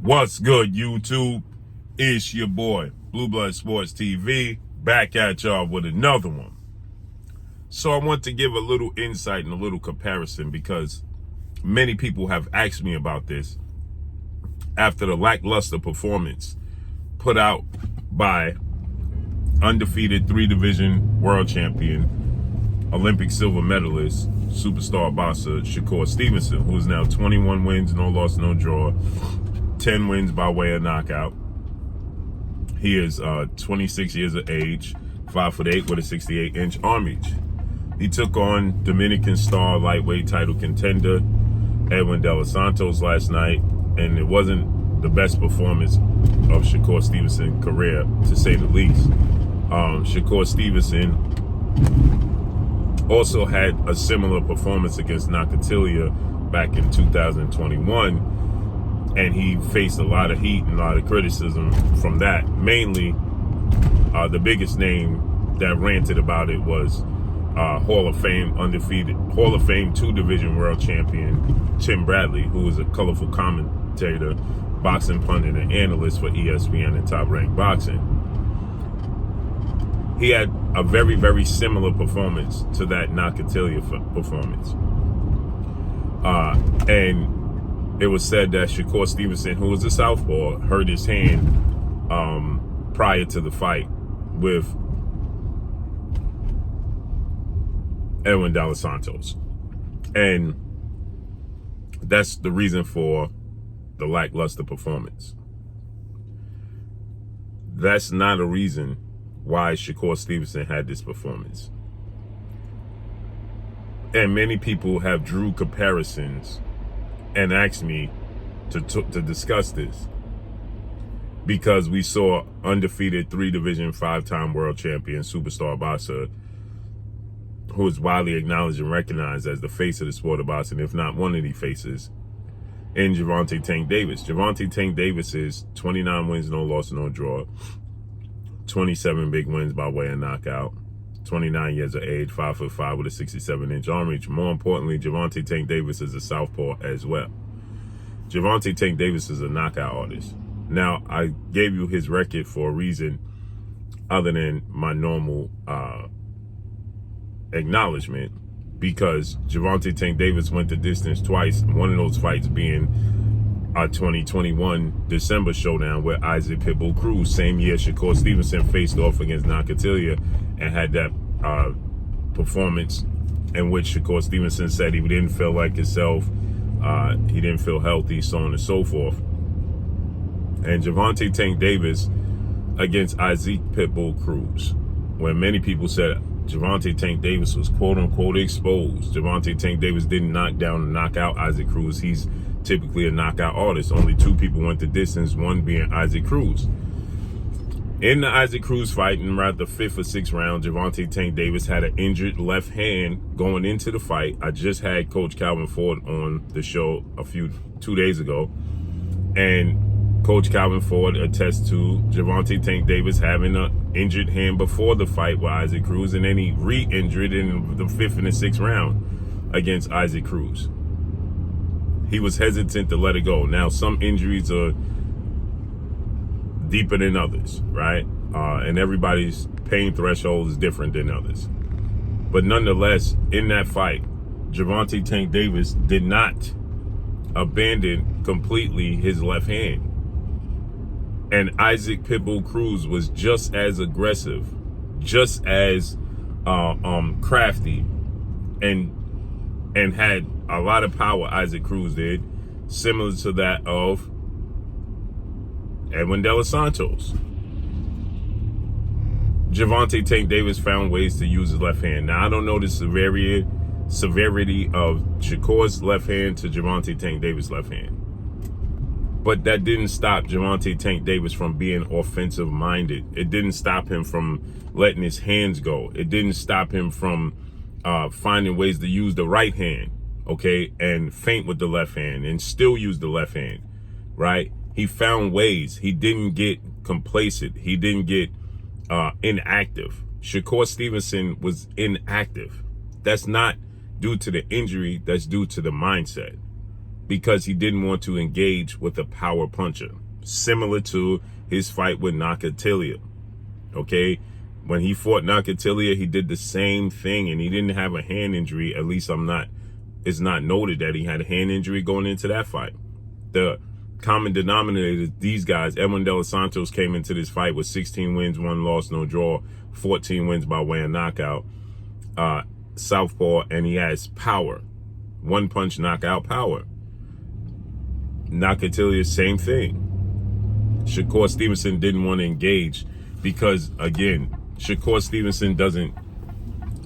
What's good, YouTube? It's your boy, Blue Blood Sports TV, back at y'all with another one. So I want to give a little insight and a little comparison because many people have asked me about this after the lackluster performance put out by undefeated 3-division world champion, Olympic silver medalist, superstar boxer Shakur Stevenson, who is now 21 wins, no loss, no draw, 10 wins by way of knockout. He is 26 years of age, 5'8" with a 68-inch arm reach. He took on Dominican star lightweight title contender Edwin De Los Santos last night, and it wasn't the best performance of Shakur Stevenson's career, to say the least. Shakur Stevenson also had a similar performance against Nakatilia back in 2021. And he faced a lot of heat and a lot of criticism from that. Mainly, the biggest name that ranted about it was Hall of Fame 2-division world champion Tim Bradley, who is a colorful commentator, boxing pundit, and analyst for ESPN and Top Rank Boxing. He had a very, very similar performance to that Nakatilia performance. And it was said that Shakur Stevenson, who was a southpaw, hurt his hand prior to the fight with Edwin De Los Santos. And that's the reason for the lackluster performance. That's not a reason why Shakur Stevenson had this performance. And many people have drew comparisons and asked me to discuss this because we saw undefeated 3-division 5-time world champion superstar boxer who is widely acknowledged and recognized as the face of the sport of boxing, if not one of the faces, in Gervonta Tank Davis. Gervonta Tank Davis is 29 wins, no loss, no draw, 27 big wins by way of knockout, 29 years of age, 5'5" with a 67-inch arm reach. More importantly, Gervonta Tank Davis is a southpaw as well. Gervonta Tank Davis is a knockout artist. Now, I gave you his record for a reason other than my normal acknowledgement, because Gervonta Tank Davis went the distance twice, one of those fights being our 2021 December showdown where Isaac Pitbull Cruz, same year Shakur Stevenson faced off against Nakatilia and had that performance in which Shakur Stevenson said he didn't feel like himself, he didn't feel healthy, so on and so forth. And Gervonta Tank Davis against Isaac Pitbull Cruz, when many people said Gervonta Tank Davis was quote-unquote exposed. Gervonta Tank Davis didn't knock down and knock out Isaac Cruz. He's typically a knockout artist. Only two people went the distance, one being Isaac Cruz. In the Isaac Cruz fight, in around the 5th or 6th round, Gervonta Tank Davis had an injured left hand going into the fight. I just had Coach Calvin Ford on the show 2 days ago, and Coach Calvin Ford attests to Gervonta Tank Davis having an injured hand before the fight with Isaac Cruz, and then he re-injured in the 5th and the 6th round against Isaac Cruz. He was hesitant to let it go. Now, some injuries are deeper than others, right? And everybody's pain threshold is different than others. But nonetheless, in that fight, Gervonta Tank Davis did not abandon completely his left hand. And Isaac Pitbull Cruz was just as aggressive, just as crafty, and had a lot of power. Isaac Cruz did, similar to that of Edwin De Los Santos. Gervonta Tank Davis found ways to use his left hand. Now, I don't know the severity of Shakur's left hand to Gervonta Tank Davis' left hand. But that didn't stop Gervonta Tank Davis from being offensive-minded. It didn't stop him from letting his hands go. It didn't stop him from finding ways to use the right hand, okay, and feint with the left hand and still use the left hand, right? He found ways. He didn't get complacent. He didn't get inactive. Shakur Stevenson was inactive. That's not due to the injury. That's due to the mindset. because he didn't want to engage with a power puncher, similar to his fight with Nakatilia. Okay, when he fought Nakatilia, he did the same thing, and he didn't have a hand injury. At least it's not noted that he had a hand injury going into that fight. The common denominator, these guys, Edwin De Los Santos came into this fight with 16 wins, 1 loss, no draw, 14 wins by way of knockout. Southpaw, and he has power. 1 punch knockout power. Nakatilia, same thing. Shakur Stevenson didn't want to engage because, again, Shakur Stevenson doesn't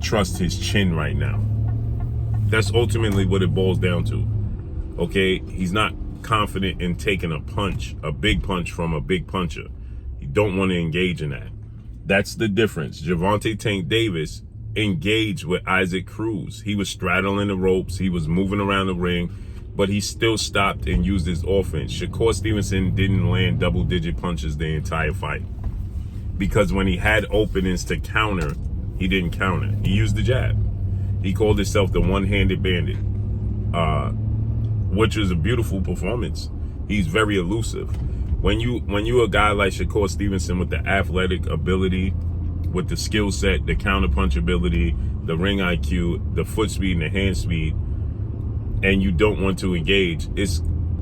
trust his chin right now. That's ultimately what it boils down to. Okay, he's not confident in taking a punch, a big punch from a big puncher. He don't want to engage in that. That's the difference. Gervonta Tank Davis engaged with Isaac Cruz. He was straddling the ropes. He was moving around the ring, but he still stopped and used his offense. Shakur Stevenson didn't land double-digit punches the entire fight because when he had openings to counter, he didn't counter. He used the jab. He called himself the one-handed bandit, which was a beautiful performance. He's very elusive. When you a guy like Shakur Stevenson with the athletic ability, with the skill set, the counterpunch ability, the ring IQ, the foot speed, and the hand speed, and you don't want to engage, it's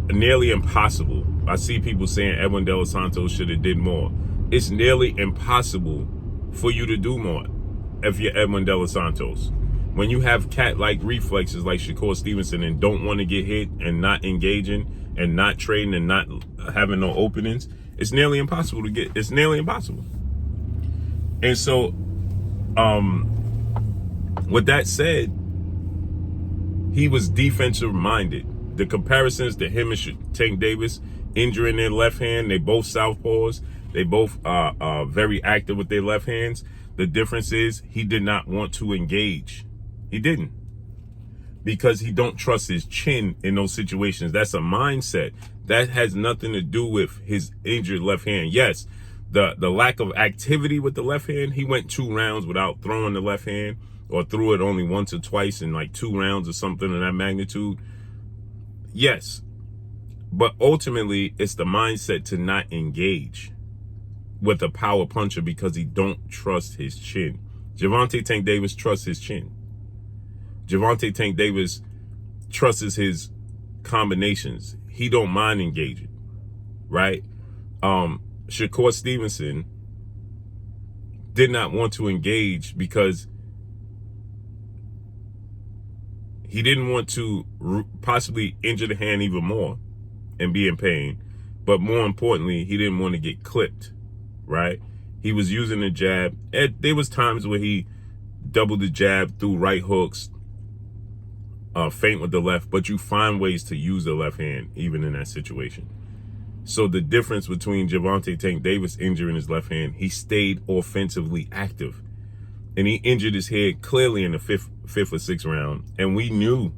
nearly impossible. I see people saying Edwin De Los Santos should have did more. It's nearly impossible for you to do more if you're Edwin De Los Santos. When you have cat-like reflexes like Shakur Stevenson and don't want to get hit and not engaging and not trading and not having no openings, it's nearly impossible to get. It's nearly impossible. And so, with that said, he was defensive minded. The comparisons to him and Tank Davis injuring their left hand, they both southpaws. They both are very active with their left hands. The difference is he did not want to engage. He didn't, because he don't trust his chin in those situations. That's a mindset. That has nothing to do with his injured left hand. Yes, the lack of activity with the left hand. He went 2 rounds without throwing the left hand, or threw it only once or twice in like 2 rounds or something of that magnitude. Yes, but ultimately it's the mindset to not engage with a power puncher because he don't trust his chin. Gervonta Tank Davis trusts his chin. Gervonta Tank Davis trusts his combinations. He don't mind engaging, right? Shakur Stevenson did not want to engage because he didn't want to possibly injure the hand even more and be in pain. But more importantly, he didn't want to get clipped, right? He was using the jab. There was times where he doubled the jab, threw right hooks, feint with the left, but you find ways to use the left hand even in that situation. So the difference between Gervonta Tank Davis injuring his left hand, he stayed offensively active. And he injured his head clearly in the fifth or sixth round. And we knew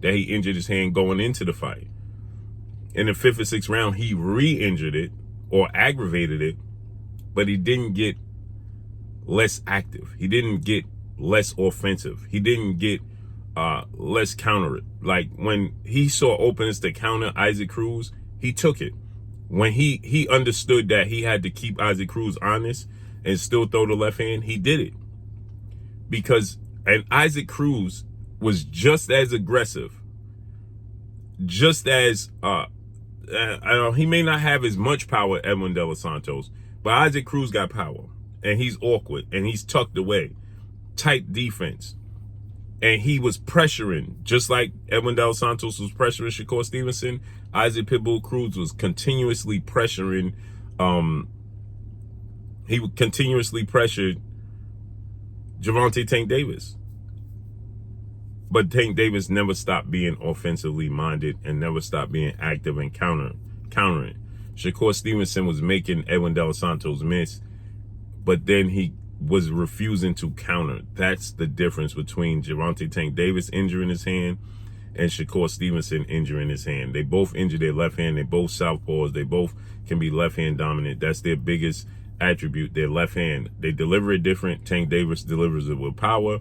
that he injured his hand going into the fight. In the 5th or 6th round, he re-injured it or aggravated it, but he didn't get less active. He didn't get less offensive. He didn't get less counter it. Like when he saw openings to counter Isaac Cruz, he took it. When he understood that he had to keep Isaac Cruz honest and still throw the left hand, he did it. And Isaac Cruz was just as aggressive, just as he may not have as much power as Edwin De Los Santos, but Isaac Cruz got power, and he's awkward, and he's tucked away, tight defense, and he was pressuring, just like Edwin De Los Santos was pressuring Shakur Stevenson. Isaac Pitbull Cruz was continuously pressuring. He continuously pressured Gervonta Tank Davis. But Tank Davis never stopped being offensively minded and never stopped being active and countering. Shakur Stevenson was making Edwin De Los Santos miss, but then he was refusing to counter. That's the difference between Gervonta Tank Davis injuring his hand and Shakur Stevenson injuring his hand. They both injure their left hand. They both southpaws. They both can be left hand dominant. That's their biggest attribute, their left hand. They deliver it different. Tank Davis delivers it with power.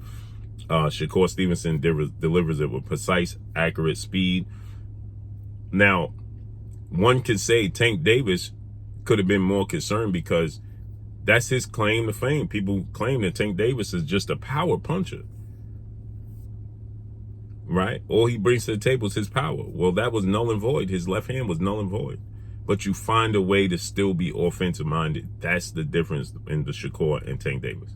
Shakur Stevenson delivers it with precise, accurate speed. Now, one could say Tank Davis could have been more concerned because that's his claim to fame. People claim that Tank Davis is just a power puncher, right? All he brings to the table is his power. Well, that was null and void. His left hand was null and void. But you find a way to still be offensive minded. That's the difference in the Shakur and Tank Davis.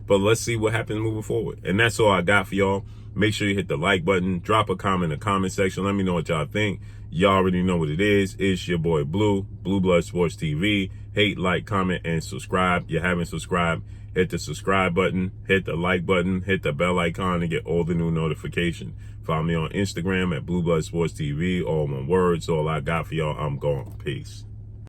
But let's see what happens moving forward. And that's all I got for y'all. Make sure you hit the like button. Drop a comment in the comment section. Let me know what y'all think. Y'all already know what it is. It's your boy Blue, Blue Blood Sports TV. Hate, like, comment, and subscribe. You haven't subscribed, hit the subscribe button, hit the like button, hit the bell icon to get all the new notifications. Follow me on Instagram at Blue Blood Sports TV. All one word. That's all I got for y'all. I'm gone. Peace.